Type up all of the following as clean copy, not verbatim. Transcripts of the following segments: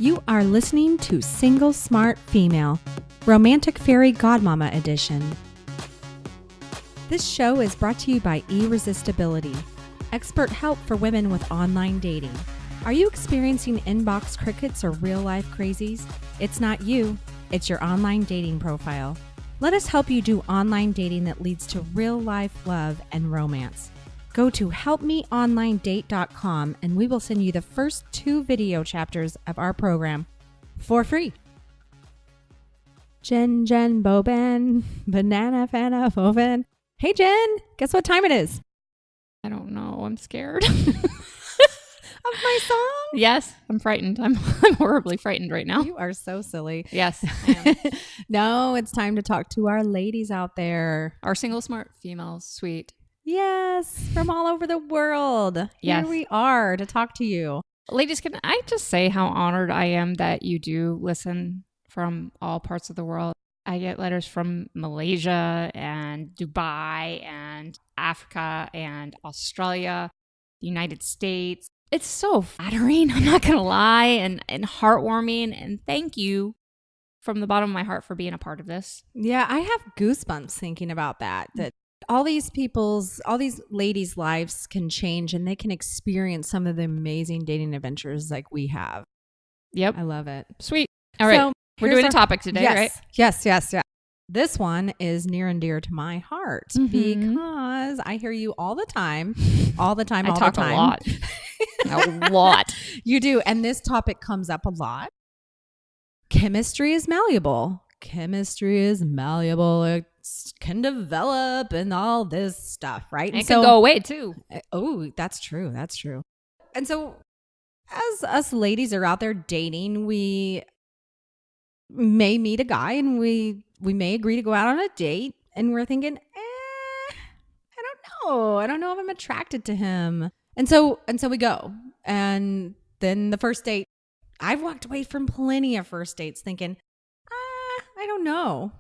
You are listening to Single Smart Female, Romantic Fairy Godmama Edition. This show is brought to you by Irresistibility, expert help for women with online dating. Are you experiencing inbox crickets or real-life crazies? It's not you, it's your online dating profile. Let us help you do online dating that leads to real-life love and romance. Go to helpmeonlinedate.com and we will send you the first 2 video chapters of our program for free. Jen Boban, Banana Fana Foven. Hey Jen, guess what time it is? I don't know. I'm scared. Of my song? Yes, I'm frightened. I'm horribly frightened right now. You are so silly. Yes, I am. No, it's time to talk to our ladies out there. Our single smart females, sweet. Yes, from all over the world. Yes. Here we are to talk to you. Ladies, can I just say how honored I am that you do listen from all parts of the world? I get letters from Malaysia and Dubai and Africa and Australia, the United States. It's so flattering, I'm not going to lie, and heartwarming. And thank you from the bottom of my heart for being a part of this. Yeah, I have goosebumps thinking about that all these ladies' lives can change and they can experience some of the amazing dating adventures like we have. Yep. I love it. Sweet. All right. So, we're doing a topic today, yes, right? Yes. This one is near and dear to my heart because I hear you all the time. I talk a lot. A lot. You do. And this topic comes up a lot. Chemistry is malleable. It can develop and all this stuff, right? And it can go away too. Oh, that's true. And so as us ladies are out there dating, we may meet a guy and we may agree to go out on a date and we're thinking, I don't know if I'm attracted to him. And so we go. And then the first date, I've walked away from plenty of first dates thinking, I don't know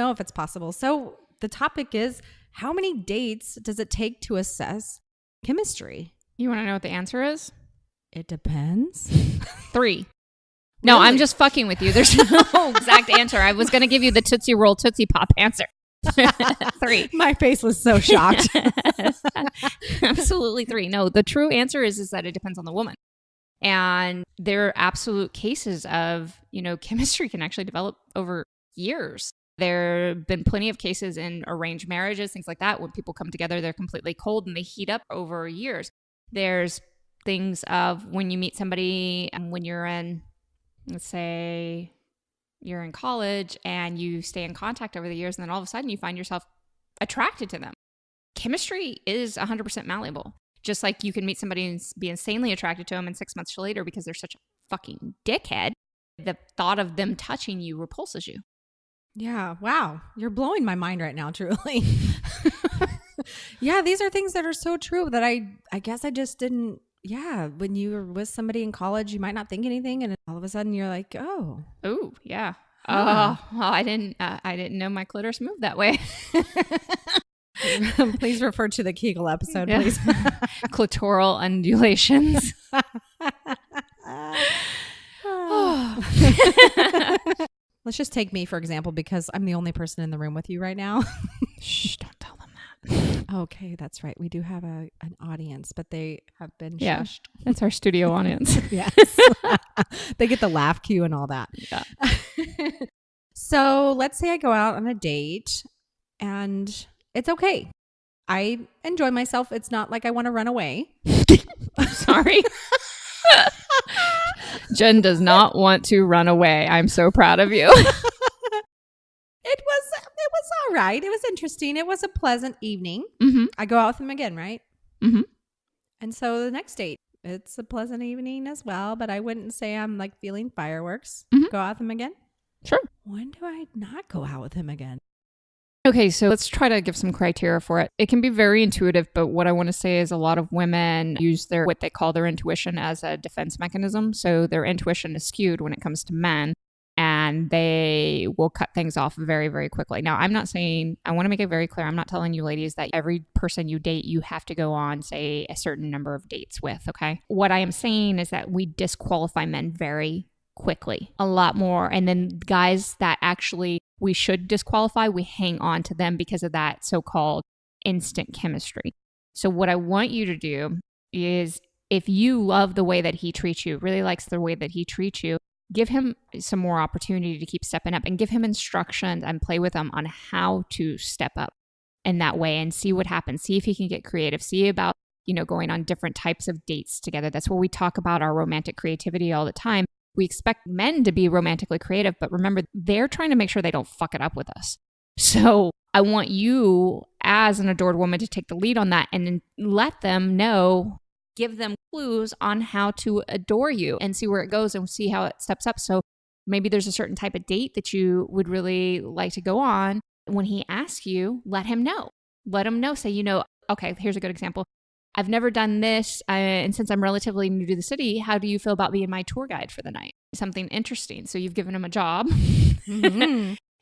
if it's possible. So the topic is, how many dates does it take to assess chemistry? You want to know what the answer is? It depends. 3. No, Really? I'm just fucking with you. There's no exact answer. I was going to give you the Tootsie Roll Tootsie Pop answer. 3. My face was so shocked. Absolutely 3. No, the true answer is that it depends on the woman. And there are absolute cases of, chemistry can actually develop over years. There have been plenty of cases in arranged marriages, things like that. When people come together, they're completely cold and they heat up over years. There's things of when you meet somebody when you're in, let's say you're in college and you stay in contact over the years, and then all of a sudden you find yourself attracted to them. Chemistry is 100% malleable. Just like you can meet somebody and be insanely attracted to them, and 6 months later, because they're such a fucking dickhead, the thought of them touching you repulses you. Yeah. Wow. You're blowing my mind right now, truly. Yeah. These are things that are so true that I guess I just didn't. Yeah. When you were with somebody in college, you might not think anything. And all of a sudden you're like, oh. Oh, yeah. Huh. Oh, I didn't know my clitoris moved that way. Please refer to the Kegel episode, please. Clitoral undulations. Let's just take me, for example, because I'm the only person in the room with you right now. Shh, don't tell them that. Okay, that's right. We do have an audience, but they have been Yeah, shushed. that's our studio audience. Yes. They get the laugh cue and all that. Yeah. So let's say I go out on a date and it's okay. I enjoy myself. It's not like I want to run away. Sorry. Jen does not want to run away. I'm so proud of you. It was all right. It was interesting. It was a pleasant evening. Mm-hmm. I go out with him again, right? Mm-hmm. And so the next date, it's a pleasant evening as well, but I wouldn't say I'm like feeling fireworks. Mm-hmm. Go out with him again? Sure. When do I not go out with him again? Okay, so let's try to give some criteria for it. It can be very intuitive, but what I want to say is a lot of women use what they call their intuition as a defense mechanism. So their intuition is skewed when it comes to men, and they will cut things off very, very quickly. Now, I'm not saying, I want to make it very clear, I'm not telling you ladies that every person you date, you have to go on, say, a certain number of dates with, okay? What I am saying is that we disqualify men very quickly, a lot more. And then guys that actually we should disqualify, we hang on to them because of that so-called instant chemistry. So what I want you to do is, if you love the way that he treats you, really likes the way that he treats you, give him some more opportunity to keep stepping up, and give him instructions and play with him on how to step up in that way and see what happens. See if he can get creative. See about, going on different types of dates together. That's where we talk about our romantic creativity all the time. We expect men to be romantically creative, but remember, they're trying to make sure they don't fuck it up with us. So I want you as an adored woman to take the lead on that, and then let them know, give them clues on how to adore you, and see where it goes and see how it steps up. So maybe there's a certain type of date that you would really like to go on. When he asks you, let him know. Let him know. Say, okay, here's a good example. I've never done this. And since I'm relatively new to the city, how do you feel about being my tour guide for the night? Something interesting. So you've given him a job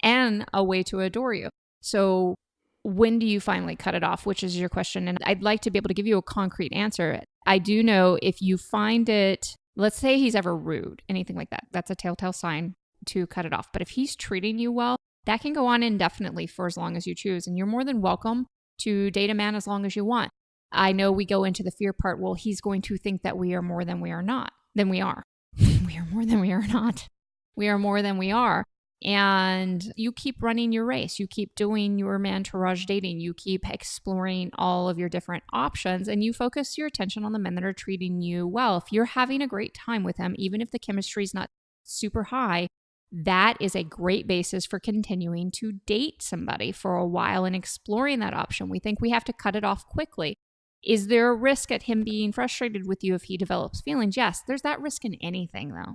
and a way to adore you. So when do you finally cut it off, which is your question? And I'd like to be able to give you a concrete answer. I do know if you find it, let's say he's ever rude, anything like that, that's a telltale sign to cut it off. But if he's treating you well, that can go on indefinitely for as long as you choose. And you're more than welcome to date a man as long as you want. I know we go into the fear part. Well, he's going to think that we are more than we are not. Than we are. We are more than we are not. We are more than we are. And you keep running your race. You keep doing your mantourage dating. You keep exploring all of your different options, and you focus your attention on the men that are treating you well. If you're having a great time with them, even if the chemistry is not super high, that is a great basis for continuing to date somebody for a while and exploring that option. We think we have to cut it off quickly. Is there a risk at him being frustrated with you if he develops feelings? Yes, there's that risk in anything, though.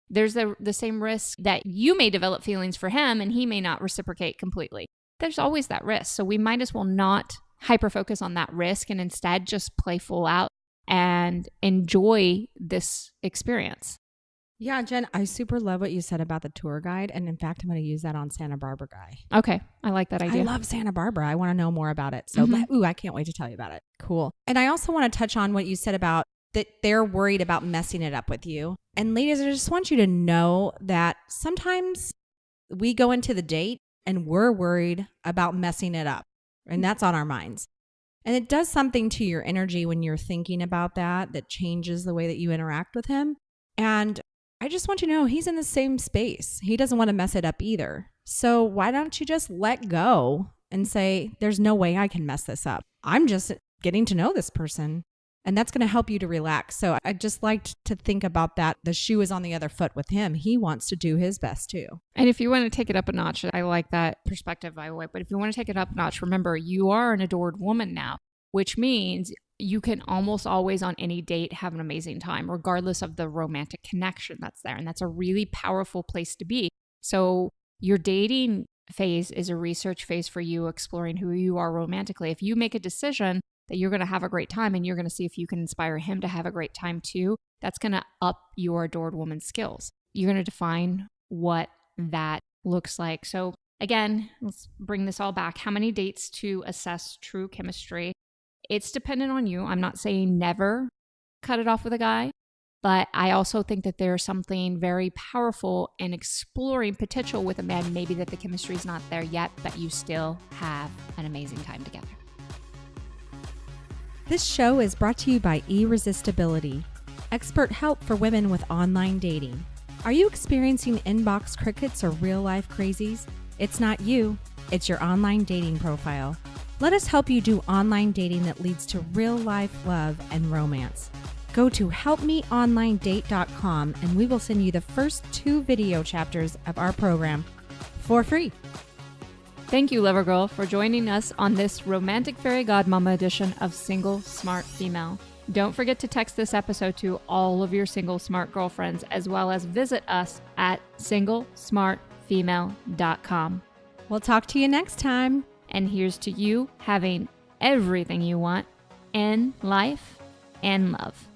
There's the same risk that you may develop feelings for him and he may not reciprocate completely. There's always that risk. So we might as well not hyper-focus on that risk and instead just play full out and enjoy this experience. Yeah, Jen, I super love what you said about the tour guide. And in fact, I'm going to use that on Santa Barbara guy. Okay. I like that idea. I love Santa Barbara. I want to know more about it. So, I can't wait to tell you about it. Cool. And I also want to touch on what you said about that they're worried about messing it up with you. And ladies, I just want you to know that sometimes we go into the date and we're worried about messing it up. And that's on our minds. And it does something to your energy when you're thinking about that changes the way that you interact with him. And I just want you to know he's in the same space. He doesn't want to mess it up either. So why don't you just let go and say, there's no way I can mess this up. I'm just getting to know this person. And that's going to help you to relax. So I just liked to think about that. The shoe is on the other foot with him. He wants to do his best too. And if you want to take it up a notch, I like that perspective, by the way. But if you want to take it up a notch, remember, you are an adored woman now, which means you can almost always on any date have an amazing time, regardless of the romantic connection that's there. And that's a really powerful place to be. So your dating phase is a research phase for you, exploring who you are romantically. If you make a decision that you're going to have a great time and you're going to see if you can inspire him to have a great time too, that's going to up your adored woman skills. You're going to define what that looks like. So again, let's bring this all back. How many dates to assess true chemistry? It's dependent on you. I'm not saying never cut it off with a guy, but I also think that there's something very powerful in exploring potential with a man, maybe that the chemistry is not there yet, but you still have an amazing time together. This show is brought to you by Irresistibility, expert help for women with online dating. Are you experiencing inbox crickets or real-life crazies? It's not you, it's your online dating profile. Let us help you do online dating that leads to real-life love and romance. Go to helpmeonlinedate.com and we will send you the first 2 video chapters of our program for free. Thank you, Lover Girl, for joining us on this romantic fairy godmama edition of Single Smart Female. Don't forget to text this episode to all of your single smart girlfriends, as well as visit us at singlesmartfemale.com. We'll talk to you next time. And here's to you having everything you want in life and love.